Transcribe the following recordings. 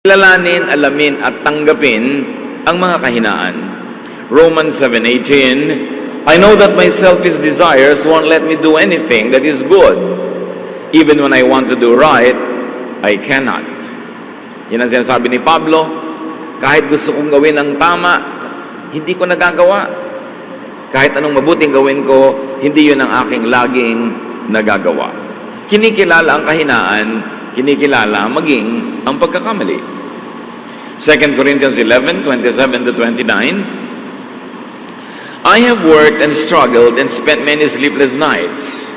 Kilalanin, alamin at tanggapin ang mga kahinaan. Romans 7:18, I know that my selfish desires won't let me do anything that is good. Even when I want to do right, I cannot. Yan ang sinasabi ni Pablo, kahit gusto kong gawin ang tama, hindi ko nagagawa. Kahit anong mabuting gawin ko, hindi yun ang aking laging nagagawa. Kinikilala ang kahinaan, kinikilala maging ang pagkakamali. 2 Corinthians 11:27-29, I have worked and struggled and spent many sleepless nights.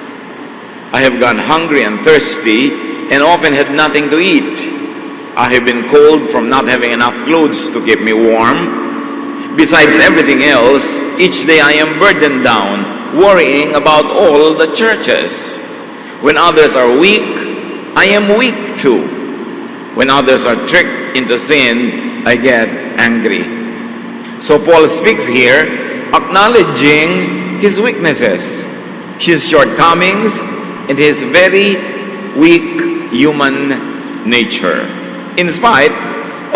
I have gone hungry and thirsty and often had nothing to eat. I have been cold from not having enough clothes to keep me warm. Besides everything else, each day I am burdened down, worrying about all the churches. When others are weak, I am weak too. When others are tricked into sin, I get angry. So Paul speaks here, acknowledging his weaknesses, his shortcomings, and his very weak human nature, in spite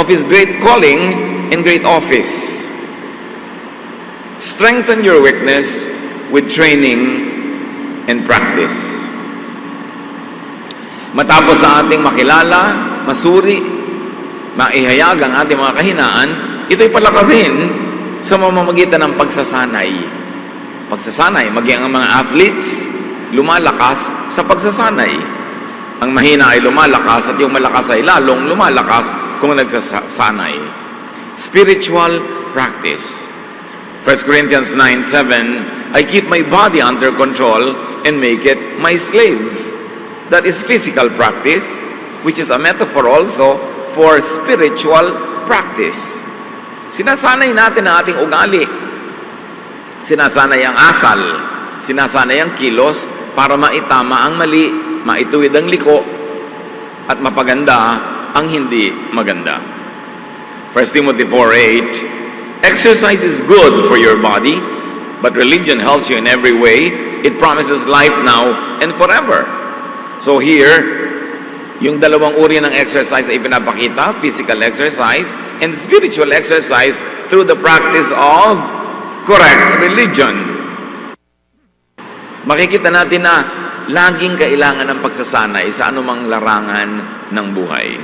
of his great calling and great office. Strengthen your weakness with training and practice. Matapos sa ating makilala, masuri, maihayag ang ating mga kahinaan, ito'y palakasin sa mamamagitan ng pagsasanay. Pagsasanay, maging ang mga athletes, lumalakas sa pagsasanay. Ang mahina ay lumalakas at yung malakas ay lalong lumalakas kung nagsasanay. Spiritual practice. 1 Corinthians 9:7, I keep my body under control and make it my slave. That is physical practice, which is a metaphor also for spiritual practice. Sinasanay natin ang ating ugali. Sinasanay ang asal. Sinasanay ang kilos para maitama ang mali, maituwid ang liko, at mapaganda ang hindi maganda. 1 Timothy 4:8, exercise is good for your body, but religion helps you in every way. It promises life now and forever. So here, yung dalawang uri ng exercise ay pinapakita, physical exercise and spiritual exercise through the practice of correct religion. Makikita natin na laging kailangan ng pagsasanay sa anumang larangan ng buhay.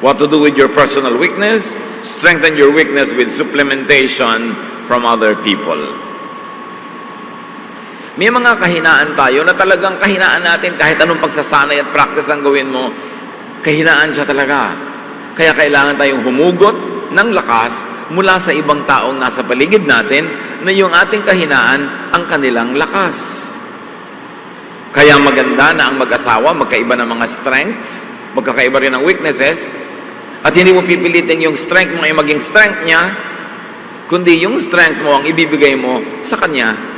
What to do with your personal weakness? Strengthen your weakness with supplementation from other people. May mga kahinaan tayo na talagang kahinaan natin kahit anong pagsasanay at practice ang gawin mo, kahinaan siya talaga. Kaya kailangan tayong humugot ng lakas mula sa ibang taong nasa paligid natin na yung ating kahinaan ang kanilang lakas. Kaya maganda na ang mag-asawa, magkaiba ng mga strengths, magkakaiba rin ng weaknesses, at hindi mo pipilitin yung strength mo ay maging strength niya, kundi yung strength mo ang ibibigay mo sa kanya.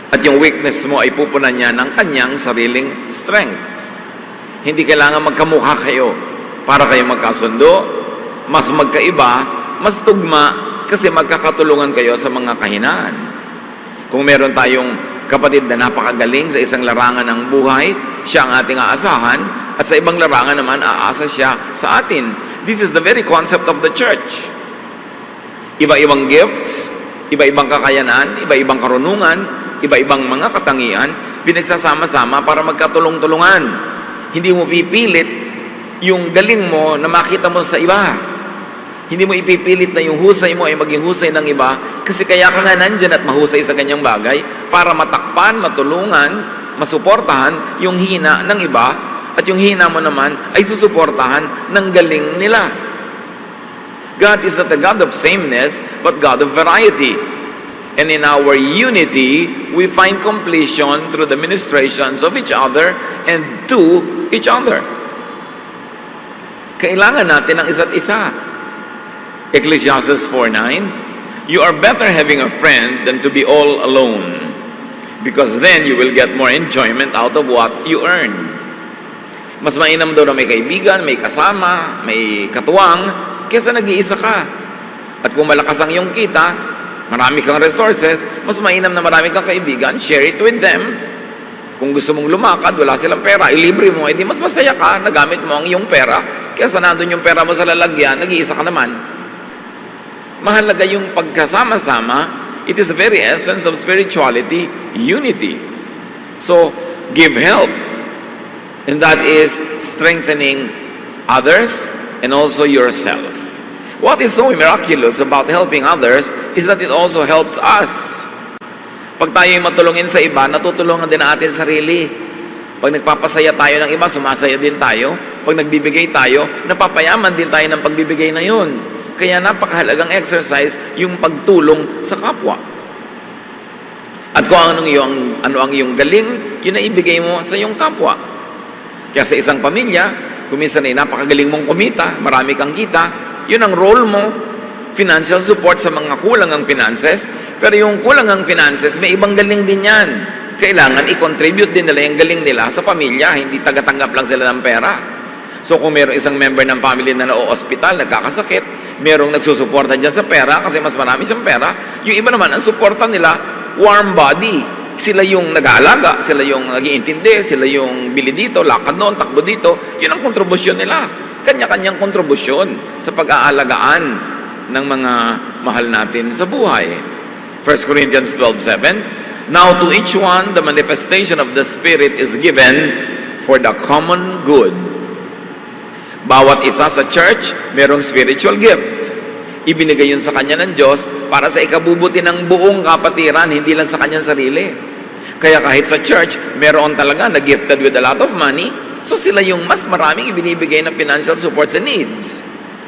At yung weakness mo ay pupunan niya ng kanyang sariling strength. Hindi kailangan magkamukha kayo para kayo magkasundo, mas magkaiba, mas tugma, kasi magkakatulungan kayo sa mga kahinaan. Kung meron tayong kapatid na napakagaling sa isang larangan ng buhay, siya ang ating aasahan, at sa ibang larangan naman, aasa siya sa atin. This is the very concept of the church. Iba-ibang gifts, iba-ibang kakayanan, iba-ibang karunungan, iba-ibang mga katangian, pinagsasama-sama para magkatulong-tulungan. Hindi mo pipilit yung galing mo na makita mo sa iba. Hindi mo ipipilit na yung husay mo ay maging husay ng iba, kasi kaya ka nga nandyan at mahusay sa kanyang bagay para matakpan, matulungan, masuportahan yung hina ng iba, at yung hina mo naman ay susuportahan ng galing nila. God is not a God of sameness, but God of variety. And in our unity, we find completion through the ministrations of each other and to each other. Kailangan natin ang isa't isa. Ecclesiastes 4:9, you are better having a friend than to be all alone, because then you will get more enjoyment out of what you earn. Mas mainam daw na may kaibigan, may kasama, may katuwang, kesa nag-iisa ka. At kung malakas ang iyong kita, marami kang resources, mas mainam na marami kang kaibigan, share it with them. Kung gusto mong lumakad, wala silang pera, ilibre mo, edi mas masaya ka, nagamit mo ang iyong pera, kaysa nandun yung pera mo sa lalagyan, nag-iisa ka naman. Mahalaga yung pagkasama-sama. It is the very essence of spirituality, unity. So, give help. And that is strengthening others and also yourself. What is so miraculous about helping others is that it also helps us. Pag tayo'y matulungin sa iba, natutulungan din natin sarili. Pag nagpapasaya tayo ng iba, sumasaya din tayo. Pag nagbibigay tayo, napapayaman din tayo ng pagbibigay na yun. Kaya napakahalagang exercise yung pagtulong sa kapwa. At kung ano ang iyong galing, yun na ibigay mo sa iyong kapwa. Kaya sa isang pamilya, kung minsan ay napakagaling mong kumita, marami kang kita, yun ang role mo. Financial support sa mga kulang ang finances, pero yung kulang ang finances, may ibang galing din yan. Kailangan i-contribute din nila yung galing nila sa pamilya, hindi tagatanggap lang sila ng pera. So kung mayroong isang member ng family na na-hospital, nagkakasakit, mayroong nagsusuporta dyan sa pera kasi mas marami siyang pera, yung iba naman, ang suporta nila, warm body. Sila yung nag-aalaga, sila yung nag-iintindi, sila yung bili dito, lakad noon, takbo dito. Yun ang kontribusyon nila. Kanya-kanyang kontribusyon sa pag-aalagaan ng mga mahal natin sa buhay. 1 Corinthians 12:7, now to each one the manifestation of the Spirit is given for the common good. Bawat isa sa church, merong spiritual gift. Ibinigay yun sa kanya ng Diyos para sa ikabubuti ng buong kapatiran, hindi lang sa kanyang sarili. Kaya kahit sa church, meron talaga na gifted with a lot of money, so sila yung mas maraming ibinibigay na financial support sa needs.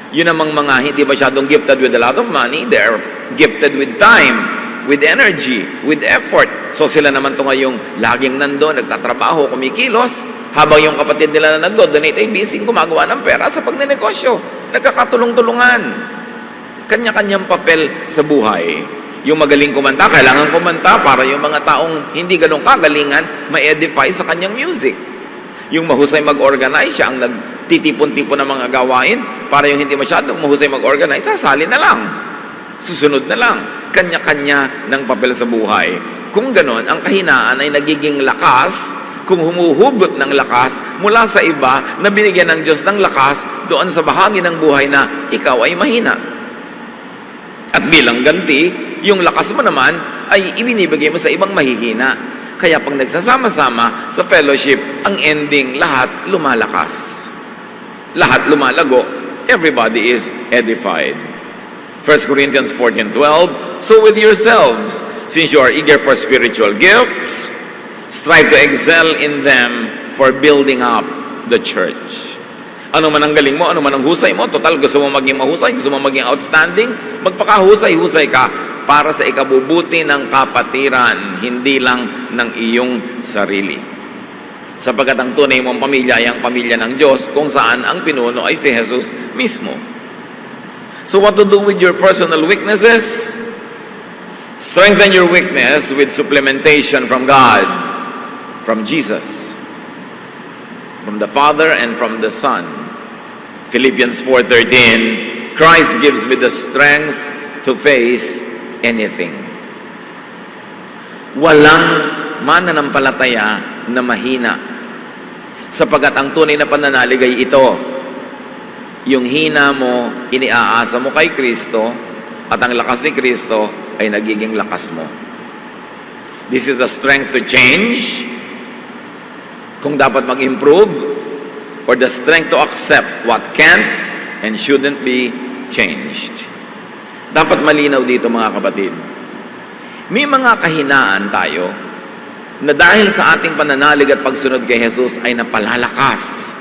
Yun namang mga hindi masyadong gifted with a lot of money, they are gifted with time, with energy, with effort. So sila naman to ngayong laging nandoon, nagtatrabaho, kumikilos, habang yung kapatid nila na nagdo-donate ay busy gumagawa ng pera sa pagnenegosyo. Nagkakatulong-tulungan. Kanya-kanyang papel sa buhay. Yung magaling kumanta, kailangan kumanta para yung mga taong hindi ganun kagalingan, ma-edify sa kanyang music. Yung mahusay mag-organize, siya ang nagtitipon-tipon ng mga gawain para yung hindi masyadong mahusay mag-organize, sasali na lang. Susunod na lang. Kanya-kanya ng papel sa buhay. Kung ganon, ang kahinaan ay nagiging lakas kung humuhugot ng lakas mula sa iba na binigyan ng Diyos ng lakas doon sa bahagi ng buhay na ikaw ay mahina. At bilang ganti, yung lakas mo naman ay ibinibigay mo sa ibang mahihina. Kaya pag nagsasama-sama sa fellowship, ang ending, lahat lumalakas. Lahat lumalago. Everybody is edified. 1 Corinthians 14:12, so with yourselves, since you are eager for spiritual gifts, strive to excel in them for building up the church. Ano man ang galing mo, ano man ang husay mo, total gusto mo maging mahusay, gusto mo maging outstanding, magpakahusay-husay ka para sa ikabubuti ng kapatiran, hindi lang ng iyong sarili. Sapagkat ang tunay mong pamilya ay ang pamilya ng Diyos kung saan ang pinuno ay si Jesus mismo. So what to do with your personal weaknesses? Strengthen your weakness with supplementation from God, from Jesus, from the Father and from the Son. Philippians 4:13, Christ gives me the strength to face anything. Walang mananampalataya na mahina. Sapagkat ang tunay na pananalig ay ito. Yung hina mo, iniaasa mo kay Kristo, at ang lakas ni Kristo ay nagiging lakas mo. This is the strength to change, kung dapat mag-improve, or the strength to accept what can and shouldn't be changed. Dapat malinaw dito mga kapatid. May mga kahinaan tayo na dahil sa ating pananalig at pagsunod kay Jesus ay napalalakas.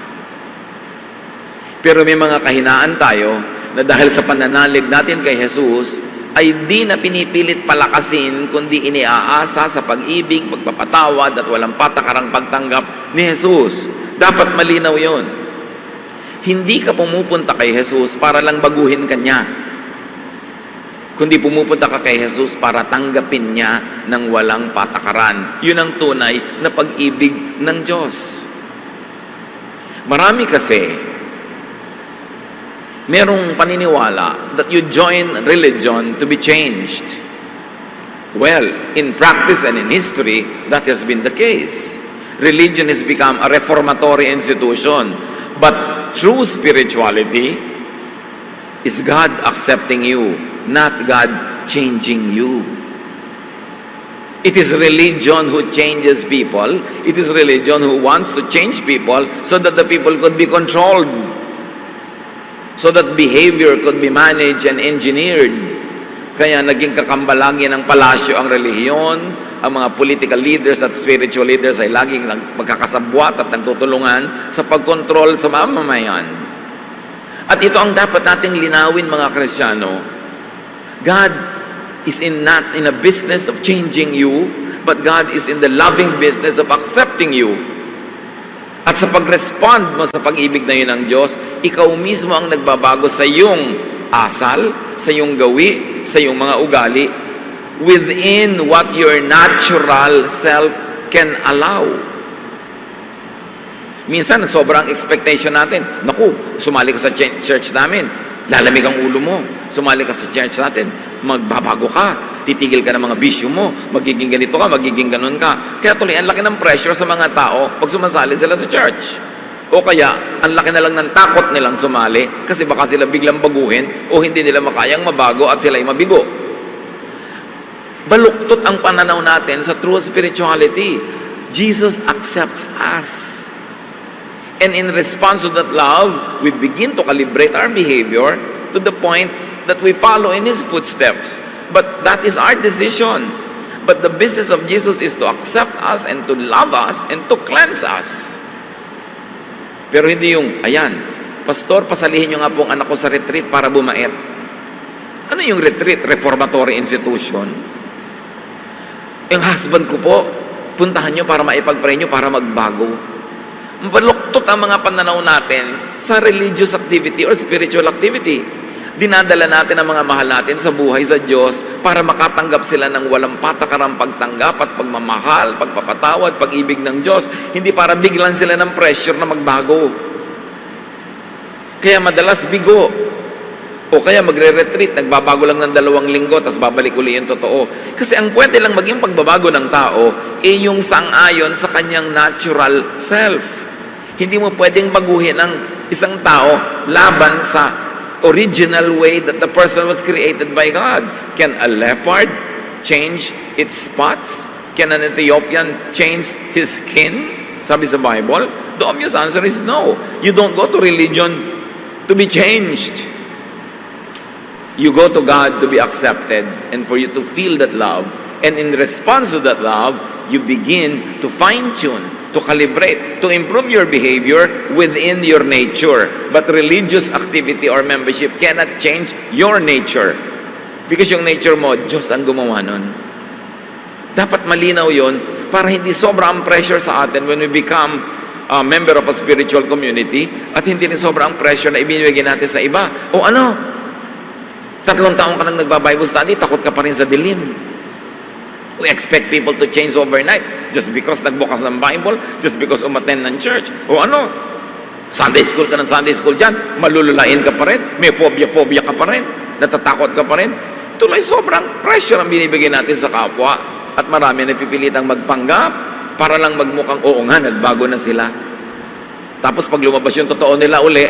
Pero may mga kahinaan tayo na dahil sa pananalig natin kay Jesus ay di na pinipilit palakasin kundi iniaasa sa pag-ibig, pagpapatawad at walang patakarang pagtanggap ni Jesus. Dapat malinaw yon. Hindi ka pumupunta kay Jesus para lang baguhin ka niya, kundi pumupunta ka kay Jesus para tanggapin niya ng walang patakaran. Yun ang tunay na pag-ibig ng Diyos. Marami kasi merong paniniwala that you join religion to be changed. Well, in practice and in history, that has been the case. Religion has become a reformatory institution. But true spirituality is God accepting you, not God changing you. It is religion who changes people. It is religion who wants to change people so that the people could be controlled, so that behavior could be managed and engineered. Kaya naging kakambalangin ng palasyo ang relihiyon, ang mga political leaders at spiritual leaders ay laging magkakasabwat at nagtutulungan sa pagkontrol sa mamamayan. At ito ang dapat nating linawin, mga Kristiyano. God is not in a business of changing you, but God is in the loving business of accepting you. At sa pag-respond mo sa pag-ibig na yun ng Diyos, ikaw mismo ang nagbabago sa iyong asal, sa iyong gawi, sa iyong mga ugali, within what your natural self can allow. Minsan, sobrang expectation natin. Naku, sumali ka sa church namin, lalamig ang ulo mo. Sumali ka sa church natin, magbabago ka, titigil ka ng mga bisyo mo, magiging ganito ka, magiging ganon ka. Kaya tuloy, ang laki ng pressure sa mga tao pag sumasali sila sa church. O kaya, ang laki na lang ng takot nilang sumali kasi baka sila biglang baguhin o hindi nila makayang mabago at sila'y mabigo. Baluktot ang pananaw natin sa true spirituality. Jesus accepts us. And in response to that love, we begin to calibrate our behavior to the point that we follow in His footsteps. But that is our decision. But the business of Jesus is to accept us and to love us and to cleanse us. Pero hindi yung, ayan, Pastor, pasalihin nyo nga po ang anak ko sa retreat para bumait. Ano yung retreat? Reformatory institution. Yung husband ko po, puntahan nyo para maipag-pray nyo para magbago. Baluktot ang mga pananaw natin sa religious activity or spiritual activity. Dinadala natin ang mga mahal natin sa buhay sa Diyos para makatanggap sila ng walang patakarang pagtanggap at pagmamahal, pagpapatawad, pag-ibig ng Diyos. Hindi para biglan sila ng pressure na magbago. Kaya madalas bigo. O kaya magre-retreat, nagbabago lang ng 2 linggo, tapos babalik uli yung totoo. Kasi ang pwede lang maging pagbabago ng tao, yung sang-ayon sa kanyang natural self. Hindi mo pwedeng baguhin ang isang tao laban sa original way that the person was created by God. Can a leopard change its spots? Can an Ethiopian change his skin? Sabi sa Bible, the obvious answer is no. You don't go to religion to be changed. You go to God to be accepted and for you to feel that love. And in response to that love, you begin to fine-tune, to calibrate, to improve your behavior within your nature. But religious activity or membership cannot change your nature. Because yung nature mo, Diyos ang gumawa nun. Dapat malinaw yun para hindi sobrang pressure sa atin when we become a member of a spiritual community at hindi rin sobrang pressure na ibinibigay natin sa iba. O ano? 3 taon ka nang nagba-Bible study, takot ka pa rin sa dilim. We expect people to change overnight just because nagbukas ng Bible, just because umattend ng church. O ano? Sunday school ka ng Sunday school dyan, malululain ka pa rin, may phobia ka pa rin, natatakot ka pa rin. Tuloy sobrang pressure ang binibigay natin sa kapwa at marami napipilitang magpanggap para lang magmukhang oo nga, nagbago na sila. Tapos pag lumabas yung totoo nila uli,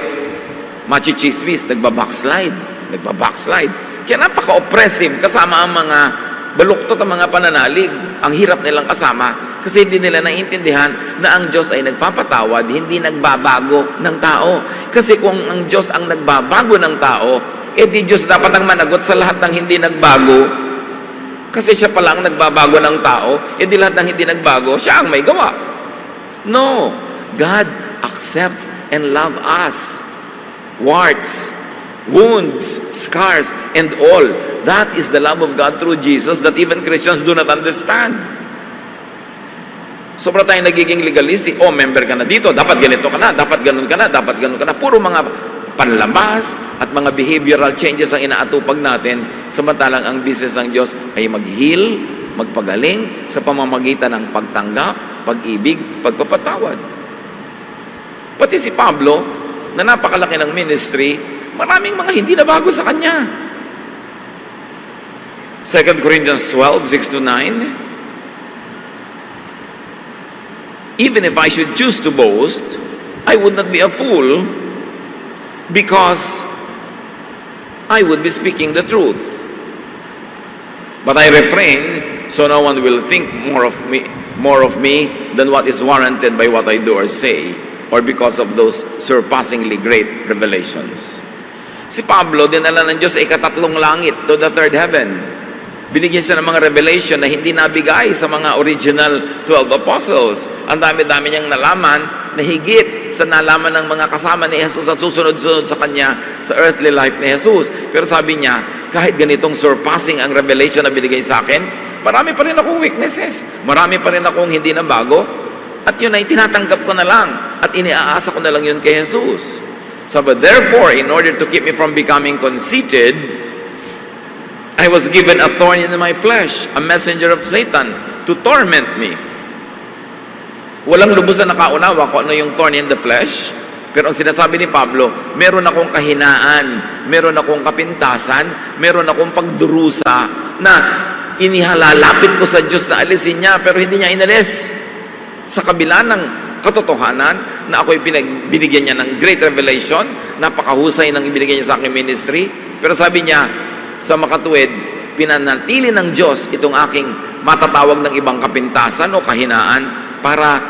machichismis, nagbabackslide. Kaya napaka-oppressive kasama ang mga baluktot ang mga pananalig. Ang hirap nilang kasama kasi hindi nila naiintindihan na ang Diyos ay nagpapatawad, hindi nagbabago ng tao. Kasi kung ang Diyos ang nagbabago ng tao, di Diyos dapat ang managot sa lahat ng hindi nagbago. Kasi siya pala ang nagbabago ng tao, di lahat ng hindi nagbago, siya ang may gawa. No, God accepts and loves us. Warts, wounds, scars, and all. That is the love of God through Jesus that even Christians do not understand. Sobra tayong nagiging legalistic. Oh, member ka na dito, dapat ganito ka na, dapat ganun ka na, dapat ganun ka na. Puro mga panlabas at mga behavioral changes ang inaatupag natin, samantalang ang business ng Diyos ay mag-heal, magpagaling sa pamamagitan ng pagtanggap, pag-ibig, pagpapatawad. Pati si Pablo, na napakalaki ng ministry, maraming mga hindi na bago sa kanya. 2 Corinthians 12, 6-9. even if I should choose to boast, I would not be a fool because I would be speaking the truth. But I refrain so no one will think more of me than what is warranted by what I do or say, or because of those surpassingly great revelations. Si Pablo, dinala ng Diyos sa ikatatlong langit, to the third heaven. Binigyan siya ng mga revelation na hindi nabigay sa mga original 12 apostles. Ang dami-dami niyang nalaman na higit sa nalaman ng mga kasama ni Jesus at susunod-sunod sa kanya sa earthly life ni Jesus. Pero sabi niya, kahit ganitong surpassing ang revelation na binigay sa akin, marami pa rin akong weaknesses. Marami pa rin akong hindi na bago. At yun ay tinatanggap ko na lang. At iniaasa ko na lang yun kay Jesus. So, but therefore, in order to keep me from becoming conceited, I was given a thorn in my flesh, a messenger of Satan, to torment me. Walang lubos na nakaunawa kung ano yung thorn in the flesh. Pero ang sinasabi ni Pablo, meron akong kahinaan, meron akong kapintasan, meron akong pagdurusa na inihalalapit ko sa Diyos na alisin niya, pero hindi niya inalis. Sa kabila ng katotohanan na ako'y binigyan niya ng great revelation, napakahusay ng ibinigay niya sa aking ministry, pero sabi niya, sa makatuwid, pinanatili ng Diyos itong aking matatawag ng ibang kapintasan o kahinaan para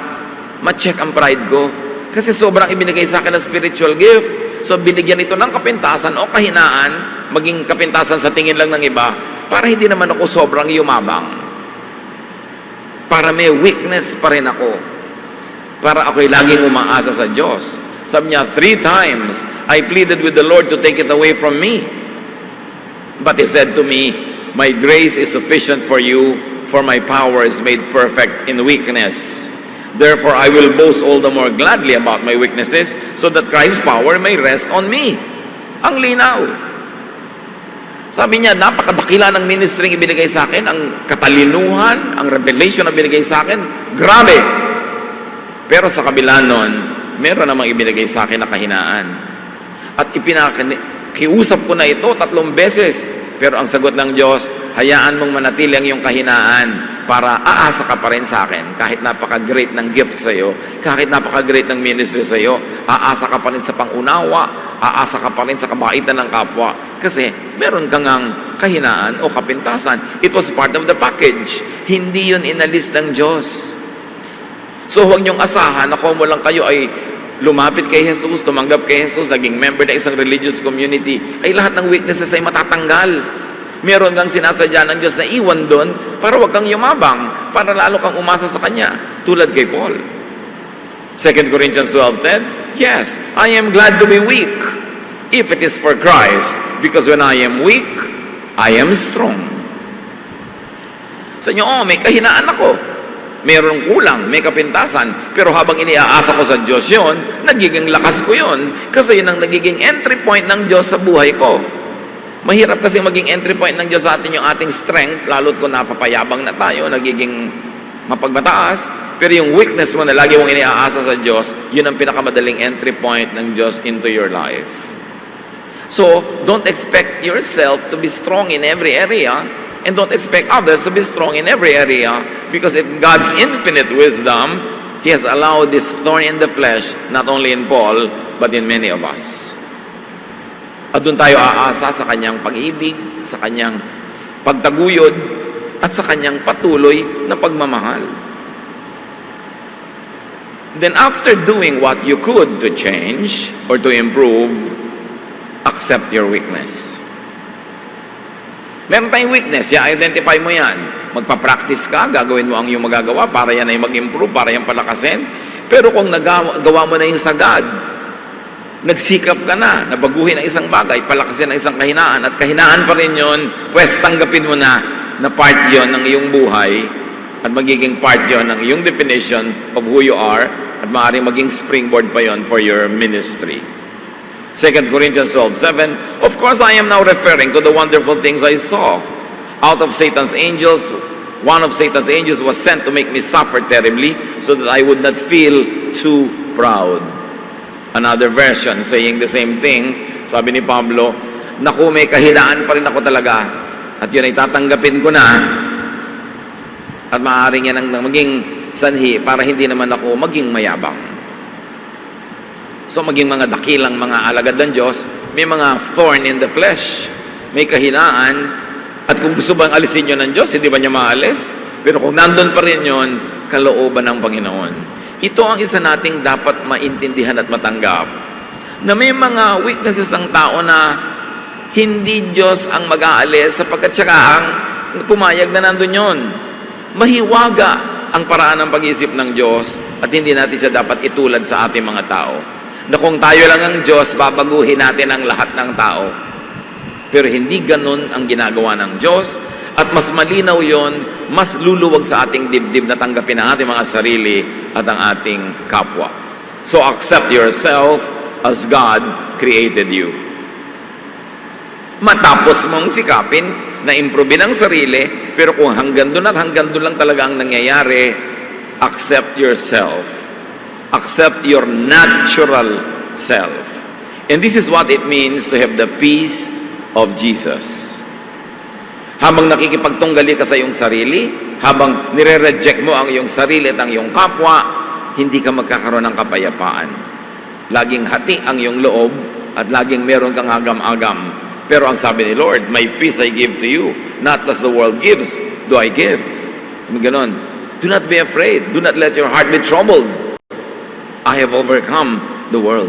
ma-check ang pride ko. Kasi sobrang ibinigay sa akin na spiritual gift. So binigyan ito ng kapintasan o kahinaan, maging kapintasan sa tingin lang ng iba, para hindi naman ako sobrang yumabang. Para may weakness pa rin ako. Para ako'y laging umaasa sa Diyos. Sabi niya, 3 times, I pleaded with the Lord to take it away from me. But He said to me, my grace is sufficient for you, for my power is made perfect in weakness. Therefore, I will boast all the more gladly about my weaknesses, so that Christ's power may rest on me. Ang linaw. Sabi niya, napakadakila ng ministry ibinigay sa akin, ang katalinuhan, ang revelation na binigay sa akin, grabe. Pero sa kabila nun, meron namang ibinigay sa akin na kahinaan. At kiusap ko na ito 3 beses. Pero ang sagot ng Diyos, hayaan mong manatili ang iyong kahinaan para aasa ka pa rin sa akin. Kahit napaka-great ng gift sa iyo, kahit napaka-great ng ministry sa iyo, aasa ka pa rin sa pangunawa, aasa ka pa rin sa kabaitan ng kapwa. Kasi meron kang kahinaan o kapintasan. It was part of the package. Hindi yun inalis ng Diyos. So huwag niyong asahan na kung mo lang kayo ay lumapit kay Jesus, tumanggap kay Jesus, naging member ng isang religious community, ay lahat ng weaknesses ay matatanggal. Meron kang sinasadya ng Diyos na iwan doon para wag kang yumabang, para lalo kang umasa sa Kanya, tulad kay Paul. 2 Corinthians 12:10, yes, I am glad to be weak, if it is for Christ, because when I am weak, I am strong. Sa inyo, may kahinaan ako. Mayroong kulang, may kapintasan, pero habang iniaasa ko sa Diyos yon, nagiging lakas ko yon. Kasi yun ang nagiging entry point ng Diyos sa buhay ko. Mahirap kasi maging entry point ng Diyos sa atin yung ating strength, lalo't kung napapayabang na tayo, nagiging mapagmataas. Pero yung weakness mo na lagi mong iniaasa sa Diyos, yun ang pinakamadaling entry point ng Diyos into your life. So, don't expect yourself to be strong in every area, and don't expect others to be strong in every area, because in God's infinite wisdom, He has allowed this thorn in the flesh, not only in Paul, but in many of us. At doon tayo aasa sa Kanyang pag-ibig, sa Kanyang pagtaguyod, at sa Kanyang patuloy na pagmamahal. Then after doing what you could to change or to improve, accept your weakness. Meron tayong weakness, i-identify mo yan. Magpa-practice ka, gagawin mo ang iyong magagawa para yan ay mag-improve, para yan palakasin. Pero kung gawa mo na yung sagad, nagsikap ka na baguhin ang isang bagay, palakasin ang isang kahinaan, at kahinaan pa rin yun, pues tanggapin mo na part yon ng iyong buhay, at magiging part yon ng iyong definition of who you are, at maaaring maging springboard pa yon for your ministry. 2 Corinthians 12:7, of course, I am now referring to the wonderful things I saw. Out of Satan's angels, one of Satan's angels was sent to make me suffer terribly so that I would not feel too proud. Another version saying the same thing, sabi ni Pablo, naku, may kahinaan pa rin ako talaga, at yun ay tatanggapin ko na, at maaaring yan ang maging sanhi para hindi naman ako maging mayabang. So maging mga dakilang mga alagad ng Diyos, may mga thorn in the flesh, may kahinaan, at kung gusto bang alisin yun ng Diyos, hindi ba niya maalis? Pero kung nandun pa rin yun, kalooban ng Panginoon. Ito ang isa nating dapat maintindihan at matanggap, na may mga weaknesses ang tao na hindi Diyos ang mag-aalis sapagkat siya ang pumayag na nandun yun. Mahiwaga ang paraan ng pag-iisip ng Diyos at hindi natin siya dapat itulad sa ating mga tao. Na kung tayo lang ang Diyos, babaguhin natin ang lahat ng tao. Pero hindi ganun ang ginagawa ng Diyos at mas malinaw yon, mas luluwag sa ating dibdib na tanggapin ang ating mga sarili at ang ating kapwa. So accept yourself as God created you. Matapos mong sikapin na improvein ang sarili, pero kung hanggang doon at hanggang doon lang talaga ang nangyayari, accept yourself. Accept your natural self. And this is what it means to have the peace of Jesus. Habang nakikipagtunggali ka sa iyong sarili, habang nire-reject mo ang iyong sarili at ang iyong kapwa, hindi ka magkakaroon ng kapayapaan. Laging hati ang iyong loob at laging meron kang agam-agam. Pero ang sabi ni Lord, my peace I give to you, not as the world gives, do I give. Ganon. Do not be afraid. Do not let your heart be troubled. I have overcome the world.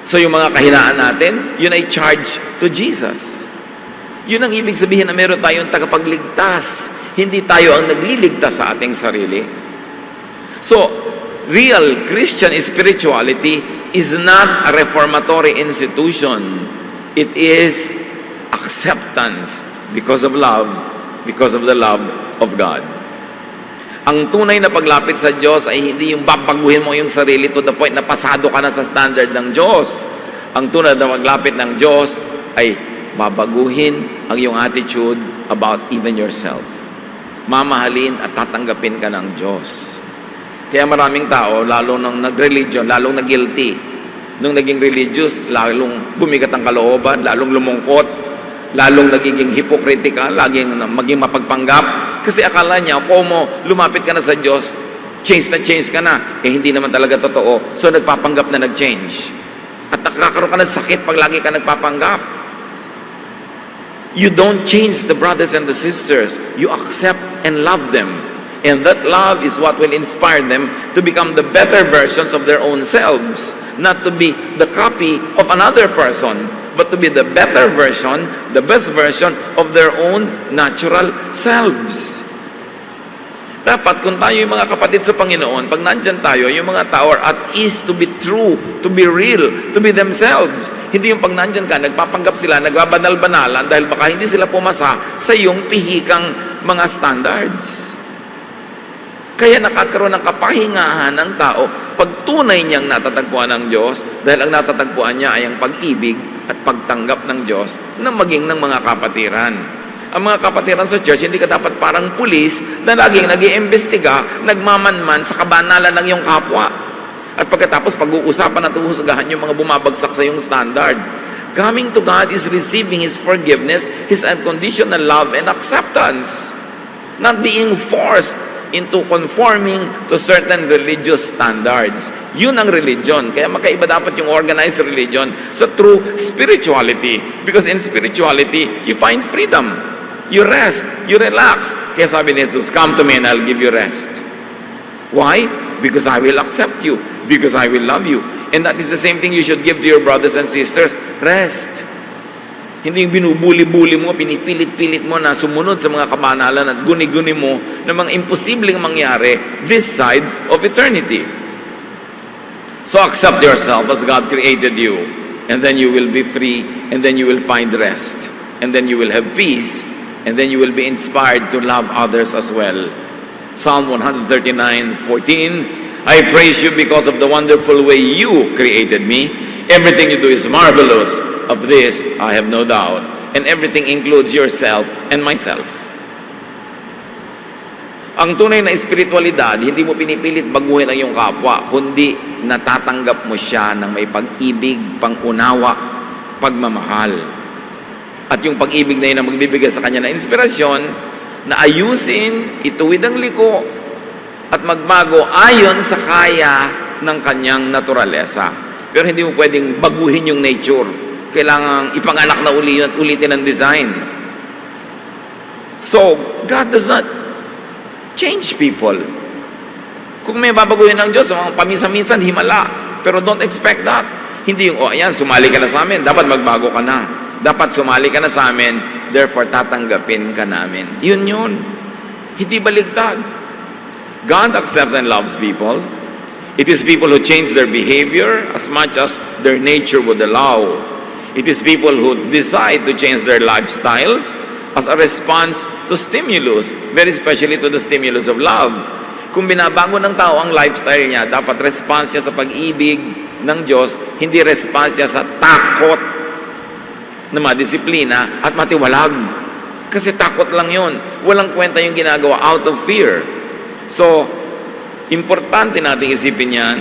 So yung mga kahinaan natin, yun ay charge to Jesus. Yun ang ibig sabihin na meron tayong tagapagligtas. Hindi tayo ang nagliligtas sa ating sarili. So, real Christian spirituality is not a reformatory institution. It is acceptance because of love, because of the love of God. Ang tunay na paglapit sa Diyos ay hindi yung babaguhin mo yung sarili to the point na pasado ka na sa standard ng Diyos. Ang tunay na paglapit ng Diyos ay babaguhin ang iyong attitude about even yourself. Mamahalin at tatanggapin ka ng Diyos. Kaya maraming tao, lalo nung nag-religion, lalong nag-guilty. Nung naging religious, lalong bumigat ang kalooban, lalong lumungkot, lalong nagiging hypocritical, laging maging mapagpanggap. Kasi akala niya, kung mo lumapit ka na sa Diyos, change ka na. Eh, hindi naman talaga totoo. So, nagpapanggap na nag-change. At nakakaroon ka ng sakit pag lagi ka nagpapanggap. You don't change the brothers and the sisters. You accept and love them. And that love is what will inspire them to become the better versions of their own selves. Not to be the copy of another person, but to be the better version, the best version of their own natural selves. Dapat kung tayo yung mga kapatid sa Panginoon, pag nandyan tayo, yung mga tao are at ease to be true, to be real, to be themselves. Hindi yung pag nandyan ka, nagpapanggap sila, nagbabanal-banalan dahil baka hindi sila pumasa sa iyong pihikang mga standards. Kaya nakakaroon ng kapahingahan ng tao pag tunay niyang natatagpuan ng Diyos dahil ang natatagpuan niya ay ang pag-ibig at pagtanggap ng Diyos na maging ng mga kapatiran. Ang mga kapatiran sa church, hindi ka dapat parang pulis na laging nag-iimbestiga, nagmamanman sa kabanalan ng iyong kapwa. At pagkatapos pag-uusapan at uhusgahan yung mga bumabagsak sa iyong standard. Coming to God is receiving His forgiveness, His unconditional love and acceptance. Not being forced into conforming to certain religious standards. Yun ang religion. Kaya magkaiba dapat yung organized religion sa true spirituality. Because in spirituality, you find freedom. You rest. You relax. Kaya sabi ni Jesus, come to me and I'll give you rest. Why? Because I will accept you. Because I will love you. And that is the same thing you should give to your brothers and sisters. Rest. Hindi yung binubuli-buli mo, pinipilit-pilit mo na sumunod sa mga kabanalan at guni-guni mo na mga imposibleng mangyari this side of eternity. So accept yourself as God created you, and then you will be free, and then you will find rest, and then you will have peace, and then you will be inspired to love others as well. Psalm 139:14, I praise you because of the wonderful way you created me. Everything you do is marvelous. Of this, I have no doubt. And everything includes yourself and myself. Ang tunay na espiritualidad, hindi mo pinipilit baguhin ang iyong kapwa, kundi natatanggap mo siya ng may pag-ibig, pangunawa, pagmamahal. At yung pag-ibig na yun ang magbibigay sa kanya ng inspirasyon, na ayusin, ituwid ang liko, at magbago ayon sa kaya ng kanyang naturalesa. Pero hindi mo pwedeng baguhin yung nature. Kailangang ipanganak na uli at ulitin ang design. So, God does not change people. Kung may babaguhin ng Diyos, paminsan-minsan, himala. Pero don't expect that. Hindi yung, ayan, sumali ka na sa amin, dapat magbago ka na. Dapat sumali ka na sa amin, therefore tatanggapin ka namin. Yun. Hindi baligtad. God accepts and loves people. It is people who change their behavior as much as their nature would allow. It is people who decide to change their lifestyles as a response to stimulus, very especially to the stimulus of love. Kung binabago ng tao ang lifestyle niya, dapat response niya sa pag-ibig ng Diyos, hindi response niya sa takot na madisiplina at matiwalag. Kasi takot lang yun. Walang kwenta yung ginagawa out of fear. So, importante natin isipin yan.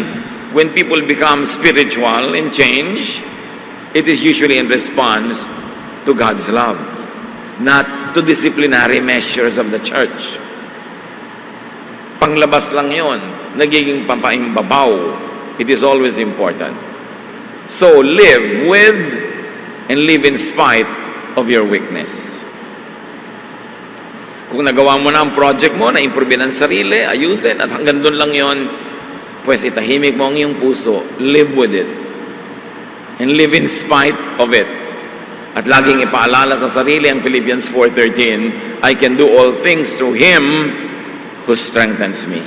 When people become spiritual and change, it is usually in response to God's love, not to disciplinary measures of the church. Panglabas lang yon, nagiging pampaimbabaw. It is always important. So, live with and live in spite of your weakness. Kung nagawa mo na ang project mo, na-improve ang sarili, ayusin, at hanggang doon lang yon, pues itahimik mo ang iyong puso, live with it. And live in spite of it. At laging ipaalala sa sarili ang Philippians 4:13, I can do all things through Him who strengthens me.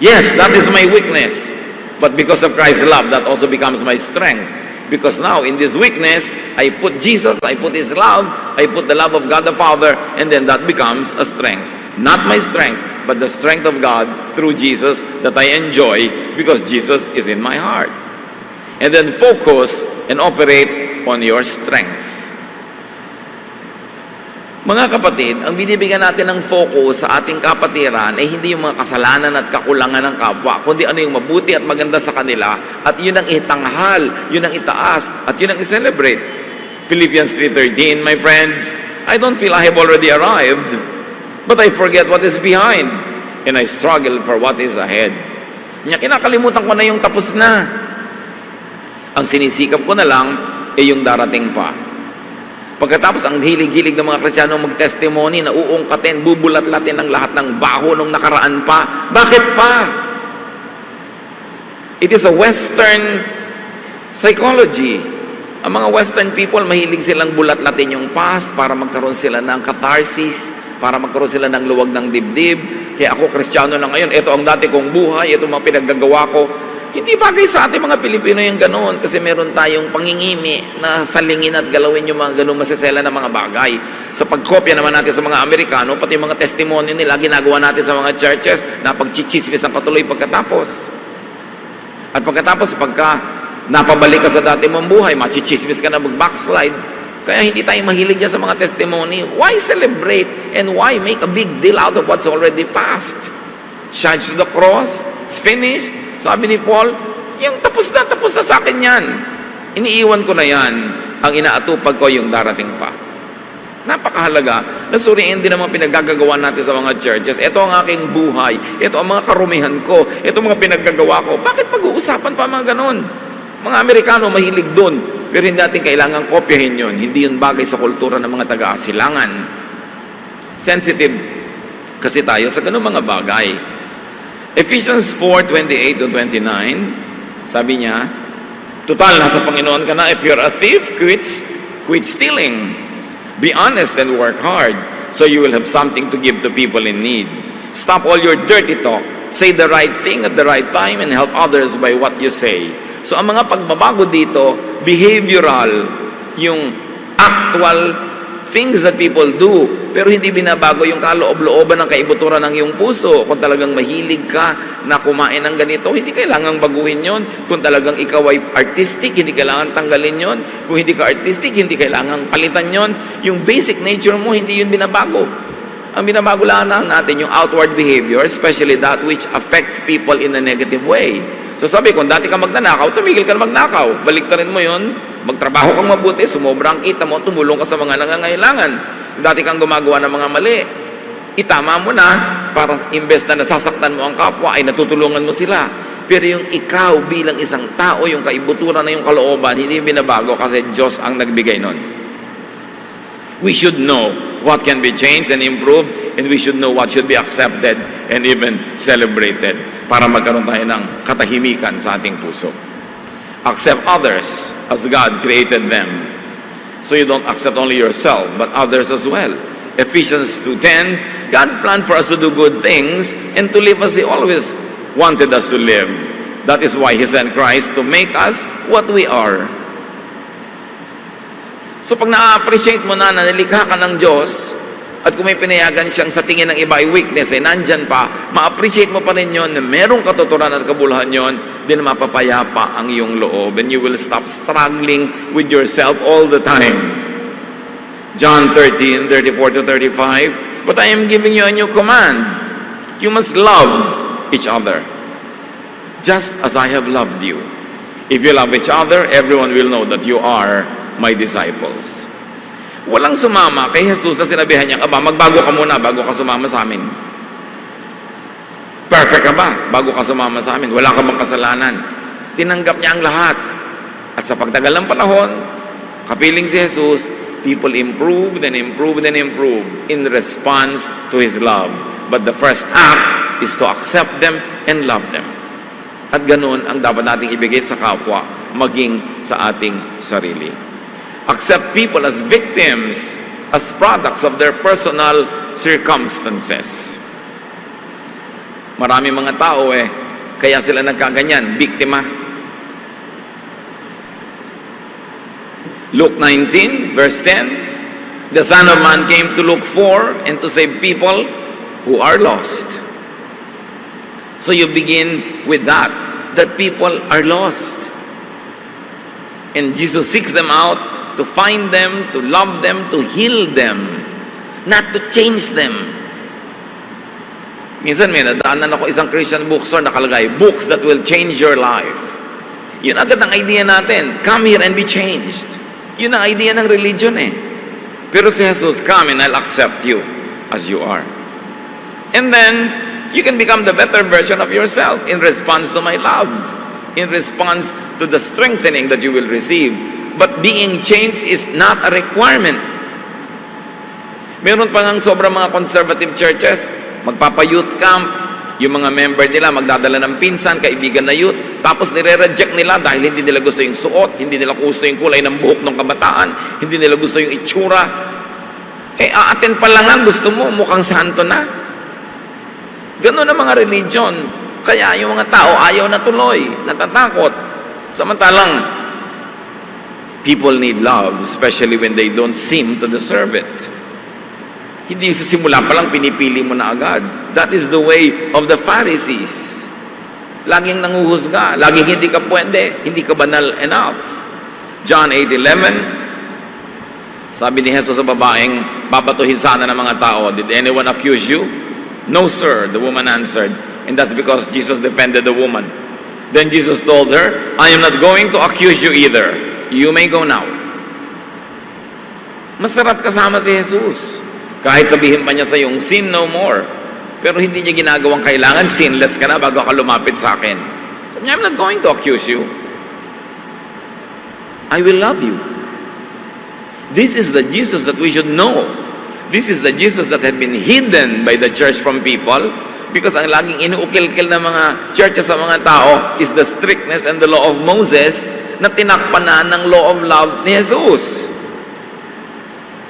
Yes, that is my weakness. But because of Christ's love, that also becomes my strength. Because now, in this weakness, I put Jesus, I put His love, I put the love of God the Father, and then that becomes a strength. Not my strength, but the strength of God through Jesus that I enjoy because Jesus is in my heart. And then focus and operate on your strength. Mga kapatid, ang binibigyan natin ng focus sa ating kapatiran ay hindi yung mga kasalanan at kakulangan ng kapwa, kundi ano yung mabuti at maganda sa kanila, at yun ang itanghal, yun ang itaas, at yun ang i-celebrate. Philippians 3:13, my friends, I don't feel I have already arrived, but I forget what is behind, and I struggle for what is ahead. Kinakalimutan ko na yung tapos na. Ang sinisikap ko na lang ay yung darating pa. Pagkatapos ang hilig-hilig ng mga Kristiyano mag-testimony na uungkatin, bubulat-latin ang lahat ng baho nung nakaraan pa. Bakit pa? It is a Western psychology. Ang mga Western people, mahilig silang bulat-latin yung past para magkaroon sila ng catharsis, para magkaroon sila ng luwag ng dibdib. Kaya ako, Kristiyano na ngayon, ito ang dati kong buhay, ito mga pinaggagawa ko. Hindi bagay sa ating mga Pilipino yung ganoon kasi meron tayong pangingimi na salingin at galawin yung mga ganoong masisela na mga bagay. Sa pagkopya naman natin sa mga Amerikano, pati yung mga testimony nila, ginagawa natin sa mga churches na pagchichismis ang katuloy pagkatapos. At pagkatapos, pagka napabalik ka sa dati mong buhay, machichismis ka na mag-backslide. Kaya hindi tayo mahilig dyan sa mga testimony. Why celebrate and why make a big deal out of what's already past? Charge to the cross, it's finished. Sabi ni Paul, yung tapos na sa akin yan. Iniiwan ko na yan. Ang inaatupag ko yung darating pa. Napakahalaga na suriin din ang mga pinaggagawa natin sa mga churches. Ito ang aking buhay. Ito ang mga karumihan ko. Ito ang mga pinaggagawa ko. Bakit pag-uusapan pa mga ganon? Mga Amerikano mahilig doon. Pero hindi natin kailangan kopyahin yun. Hindi yun bagay sa kultura ng mga taga-asilangan. Sensitive kasi tayo sa ganun mga bagay. Ephesians 4:28-29, sabi niya, total, nasa Panginoon ka na. If you're a thief, quit stealing. Be honest and work hard so you will have something to give to people in need. Stop all your dirty talk. Say the right thing at the right time and help others by what you say. So ang mga pagbabago dito, behavioral, yung actual things that people do, pero hindi binabago yung kaloob-looban ng kaibuturan ng iyong puso. Kung talagang mahilig ka na kumain ng ganito, hindi kailangang baguhin yon. Kung talagang ikaw ay artistic, hindi kailangan tanggalin yon. Kung hindi ka artistic, hindi kailangang palitan yon. Yung basic nature mo, hindi yun binabago. Ang binabago lang natin yung outward behavior, especially that which affects people in a negative way. So sabi, kung dati ka magnanakaw, tumigil ka na magnakaw. Baliktarin mo yun, magtrabaho kang mabuti, sumobra ang kita mo, tumulong ka sa mga nangangailangan. Dati kang gumagawa ng mga mali, itama mo na para imbes na nasasaktan mo ang kapwa ay natutulungan mo sila. Pero yung ikaw bilang isang tao, yung kaibuturan na yung kalooban, hindi binabago kasi Diyos ang nagbigay nun. We should know what can be changed and improved, and we should know what should be accepted and even celebrated para magkaroon tayo ng katahimikan sa ating puso. Accept others as God created them. So you don't accept only yourself, but others as well. Ephesians 2:10, God planned for us to do good things and to live as He always wanted us to live. That is why He sent Christ to make us what we are. So pag na-appreciate mo na nilikha ka ng Diyos, at kung may pinayagan siyang sa tingin ng iba ay weakness, nandyan pa, ma-appreciate mo pa rin yun na merong katuturan at kabuluhan yun, din mapapayapa ang iyong loob, and you will stop struggling with yourself all the time. John 13:34-35, but I am giving you a new command. You must love each other, just as I have loved you. If you love each other, everyone will know that you are my disciples. Walang sumama kay Jesus na sinabihan niya, aba, magbago ka muna bago ka sumama sa amin. Perfect ka ba bago ka sumama sa amin? Wala ka bang kasalanan? Tinanggap niya ang lahat. At sa pagtagal ng panahon, kapiling si Jesus, people improved and improved and improved in response to His love. But the first act is to accept them and love them. At ganun ang dapat nating ibigay sa kapwa, maging sa ating sarili. Accept people as victims, as products of their personal circumstances. Marami mga tao kaya sila nagkaganyan, biktima. Luke 19, verse 10, the Son of Man came to look for and to save people who are lost. So you begin with that people are lost. And Jesus seeks them out to find them, to love them, to heal them, not to change them. Minsan may nadaanan ako isang Christian bookstore nakalagay, books that will change your life. Yun agad ang idea natin, come here and be changed. Yun ang idea ng religion Pero si Jesus, come and I'll accept you as you are. And then, you can become the better version of yourself in response to my love, in response to the strengthening that you will receive. But being changed is not a requirement. Meron pa ngang sobrang mga conservative churches, magpapa-youth camp, yung mga member nila magdadala ng pinsan, kaibigan na youth, tapos nire-reject nila dahil hindi nila gusto yung suot, hindi nila gusto yung kulay ng buhok ng kabataan, hindi nila gusto yung itsura. Aaten pa lang nga, gusto mo, mukhang santo na. Ganun ang mga religion. Kaya yung mga tao ayaw na tuloy, natatakot. Samantalang, people need love, especially when they don't seem to deserve it. Hindi sa simula pa lang pinipili mo na agad. That is the way of the Pharisees. Laging nanguhusga, laging hindi ka pwede, hindi ka banal enough. John 8:11, sabi ni Jesus sa babaeng, babatuhin sana ng mga tao, did anyone accuse you? No, sir, the woman answered. And that's because Jesus defended the woman. Then Jesus told her, I am not going to accuse you either. You may go now. Masarap kasama si Jesus. Kahit sabihin pa niya sa iyong, sin no more. Pero hindi niya ginagawang kailangan, sinless ka na bago ka lumapit sa akin. Sabi niya, I'm not going to accuse you. I will love you. This is the Jesus that we should know. This is the Jesus that had been hidden by the church from people, because ang laging inuukil-kil ng mga churches sa mga tao is the strictness and the law of Moses na tinakpan na ng law of love ni Jesus.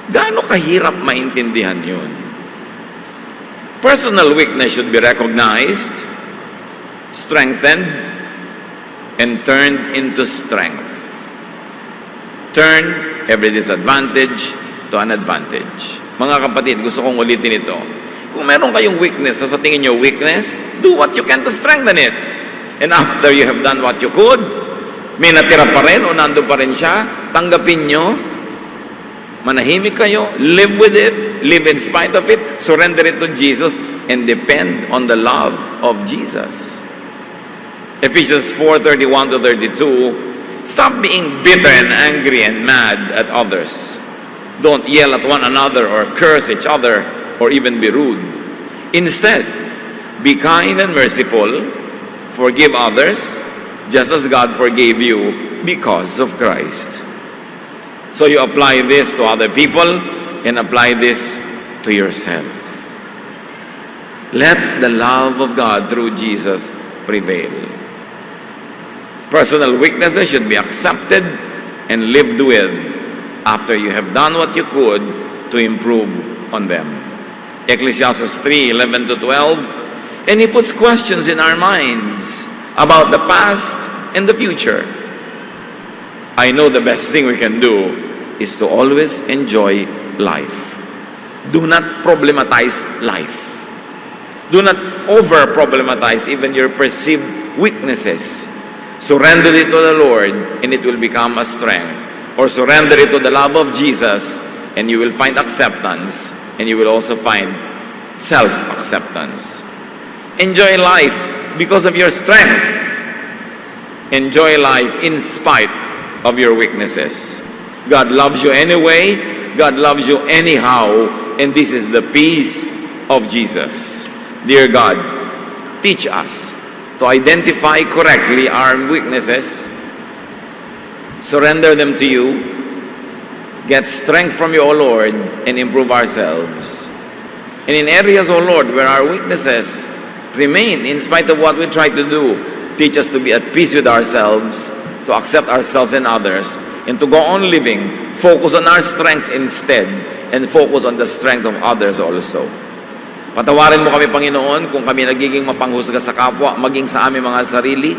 Gaano kahirap maintindihan yun? Personal weakness should be recognized, strengthened, and turned into strength. Turn every disadvantage to an advantage. Mga kapatid, gusto kong ulitin ito. Kung meron kayong weakness, sa tingin nyo weakness, do what you can to strengthen it. And after you have done what you could, may natira pa rin o nando pa rin siya, tanggapin nyo, manahimik kayo, live with it, live in spite of it, surrender it to Jesus, and depend on the love of Jesus. Ephesians 4:31-32, stop being bitter and angry and mad at others. Don't yell at one another or curse each other or even be rude. Instead, be kind and merciful, forgive others, just as God forgave you because of Christ. So you apply this to other people and apply this to yourself. Let the love of God through Jesus prevail. Personal weaknesses should be accepted and lived with after you have done what you could to improve on them. Ecclesiastes 3:11 to 12. And he puts questions in our minds about the past and the future. I know the best thing we can do is to always enjoy life. Do not problematize life. Do not over-problematize even your perceived weaknesses. Surrender it to the Lord and it will become a strength. Or surrender it to the love of Jesus and you will find acceptance and you will also find self-acceptance. Enjoy life because of your strength. Enjoy life in spite of your weaknesses. God loves you anyway. God loves you anyhow. And this is the peace of Jesus. Dear God, teach us to identify correctly our weaknesses, surrender them to you, get strength from you, O Lord, and improve ourselves. And in areas, O Lord, where our weaknesses remain in spite of what we try to do, teach us to be at peace with ourselves, to accept ourselves and others, and to go on living, focus on our strengths instead, and focus on the strength of others also. Patawarin mo kami, Panginoon, kung kami nagiging mapanghusga sa kapwa, maging sa aming mga sarili.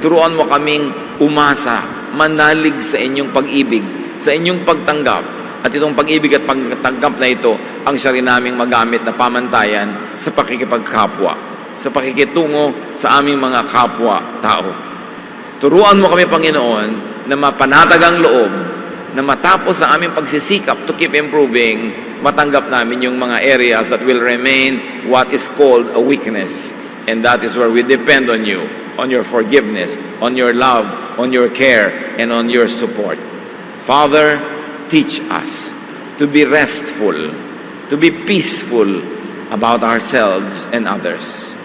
Turuan mo kaming umasa, manalig sa inyong pag-ibig, sa inyong pagtanggap. At itong pag-ibig at pagtanggap na ito, ang siya rin naming magamit na pamantayan sa pakikipagkapwa, sa pakikitungo sa aming mga kapwa-tao. Turuan mo kami, Panginoon, na mapanatag ang loob, na matapos sa aming pagsisikap to keep improving, matanggap namin yung mga areas that will remain what is called a weakness. And that is where we depend on you, on your forgiveness, on your love, on your care, and on your support. Father, teach us to be restful, to be peaceful about ourselves and others.